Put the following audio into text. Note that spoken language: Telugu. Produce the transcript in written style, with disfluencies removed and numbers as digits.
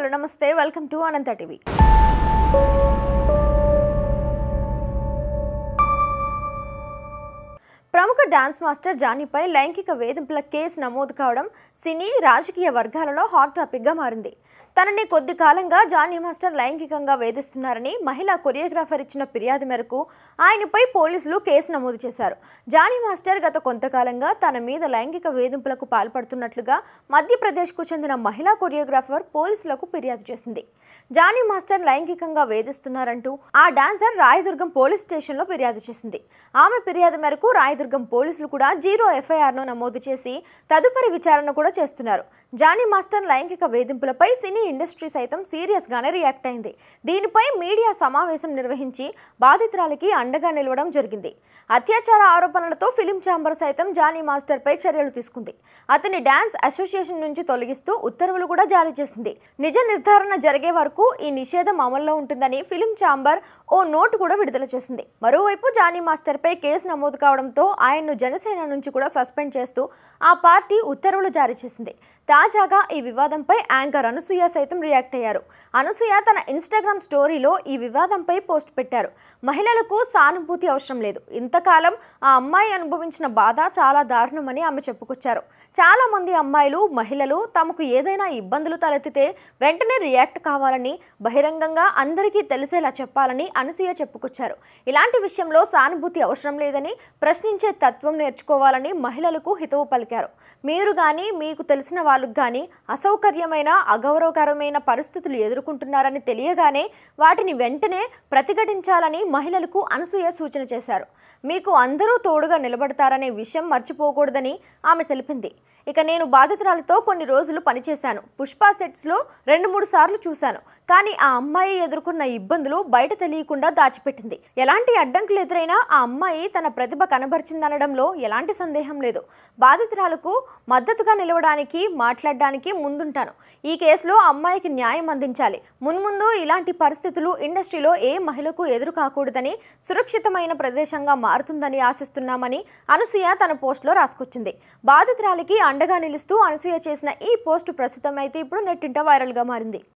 హలో నమస్తే వెల్కమ్ టు అనంత టీవీ. ప్రముఖ డాన్స్ మాస్టర్ జానీపై లైంగిక వేధింపుల కేసు నమోదు కావడం సినీ రాజకీయ వర్గాలలో హాట్ టాపిక్గా మారింది. తనని కొద్ది కాలంగా జానీ మాస్టర్ లైంగికంగా వేధిస్తున్నారని మహిళా కొరియోగ్రాఫర్ ఇచ్చిన ఫిర్యాదు మేరకు ఆయనపై పోలీసులు కేసు నమోదు చేశారు. జానీ మాస్టర్ గత కొంతకాలంగా తన మీద లైంగిక వేధింపులకు పాల్పడుతున్నట్లుగా మధ్యప్రదేశ్కు చెందిన మహిళా కొరియోగ్రాఫర్ పోలీసులకు ఫిర్యాదు చేసింది. జానీ మాస్టర్ లైంగికంగా వేధిస్తున్నారంటూ ఆ డాన్సర్ రాయదుర్గం పోలీస్ స్టేషన్లో ఫిర్యాదు చేసింది. ఆమె ఫిర్యాదు మేరకు రాయదుర్గం పోలీసులు కూడా 0 FIRను నమోదు చేసి తదుపరి విచారణ కూడా చేస్తున్నారు. జానీ మాస్టర్ లైంగిక వేధింపులపై సినీ ఇండస్ట్రీ సైతం సీరియస్ గానే రియాక్ట్ అయింది. దీనిపై మీడియా సమావేశం నిర్వహించి బాధితురాలికి అండగా నిలవడం జరిగింది. అత్యాచార ఆరోపణలతో ఫిలిం ఛాంబర్ సైతం జానీ మాస్టర్ పై చర్యలు తీసుకుంది. అతని డాన్స్ అసోసియేషన్ నుంచి తొలగిస్తూ ఉత్తర్వులు కూడా జారీ చేసింది. నిజ నిర్ధారణ జరిగే వరకు ఈ నిషేధం అమల్లో ఉంటుందని ఫిలిం ఛాంబర్ ఓ నోటు కూడా విడుదల చేసింది. మరోవైపు జానీ మాస్టర్ పై కేసు నమోదు కావడంతో ఆయన్ను జనసేన నుంచి కూడా సస్పెండ్ చేస్తూ ఆ పార్టీ ఉత్తర్వులు జారీ చేసింది. తాజాగా ఈ వివాదంపై యాంకర్ అనసూయ సైతం రియాక్ట్ అయ్యారు. అనసూయ తన ఇన్స్టాగ్రామ్ స్టోరీలో ఈ వివాదంపై పోస్ట్ పెట్టారు. మహిళలకు సానుభూతి అవసరం లేదు, ఇంతకాలం ఆ అమ్మాయి అనుభవించిన బాధ చాలా దారుణమని ఆమె చెప్పుకొచ్చారు. చాలా మంది అమ్మాయిలు మహిళలు తమకు ఏదైనా ఇబ్బందులు తలెత్తితే వెంటనే రియాక్ట్ కావాలని బహిరంగంగా అందరికీ తెలిసేలా చెప్పాలని అనసూయ చెప్పుకొచ్చారు. ఇలాంటి విషయంలో సానుభూతి అవసరం లేదని, ప్రశ్నించే తత్వం నేర్చుకోవాలని మహిళలకు హితవు పలికారు. మీరు కానీ మీకు తెలిసిన వాళ్ళకు కానీ అసౌకర్యమైన అగౌరవకరమైన పరిస్థితులు ఎదుర్కొంటున్నారని తెలియగానే వాటిని వెంటనే ప్రతిఘటించాలని మహిళలకు అనసూయ సూచన చేశారు. మీకు అందరూ తోడుగా నిలబడతారనే విషయం మర్చిపోకూడదని ఆమె తెలిపింది. ఇక నేను బాధితురాలతో కొన్ని రోజులు పనిచేశాను. పుష్ప సెట్స్లో 2-3 సార్లు చూశాను. కానీ ఆ అమ్మాయి ఎదుర్కొన్న ఇబ్బందులు బయట తెలియకుండా దాచిపెట్టింది. ఎలాంటి అడ్డంకులు ఎదురైనా ఆ అమ్మాయి తన ప్రతిభ కనబరిచిందనడంలో ఎలాంటి సందేహం లేదు. బాధితురాలకు మద్దతుగా నిలవడానికి, మాట్లాడడానికి ముందుంటాను. ఈ కేసులో అమ్మాయికి న్యాయం అందించాలి. మున్ముందు ఇలాంటి పరిస్థితులు ఇండస్ట్రీలో ఏ మహిళకు ఎదురు కాకూడదని, సురక్షితమైన ప్రదేశంగా మారుతుందని ఆశిస్తున్నామని అనసూయ తన పోస్టులో రాసుకొచ్చింది. బాధితురాలికి అండగా నిలుస్తూ అనసూయ చేసిన ఈ పోస్టు ప్రస్తుతం అయితే ఇప్పుడు నెట్టింట వైరల్గా మారింది.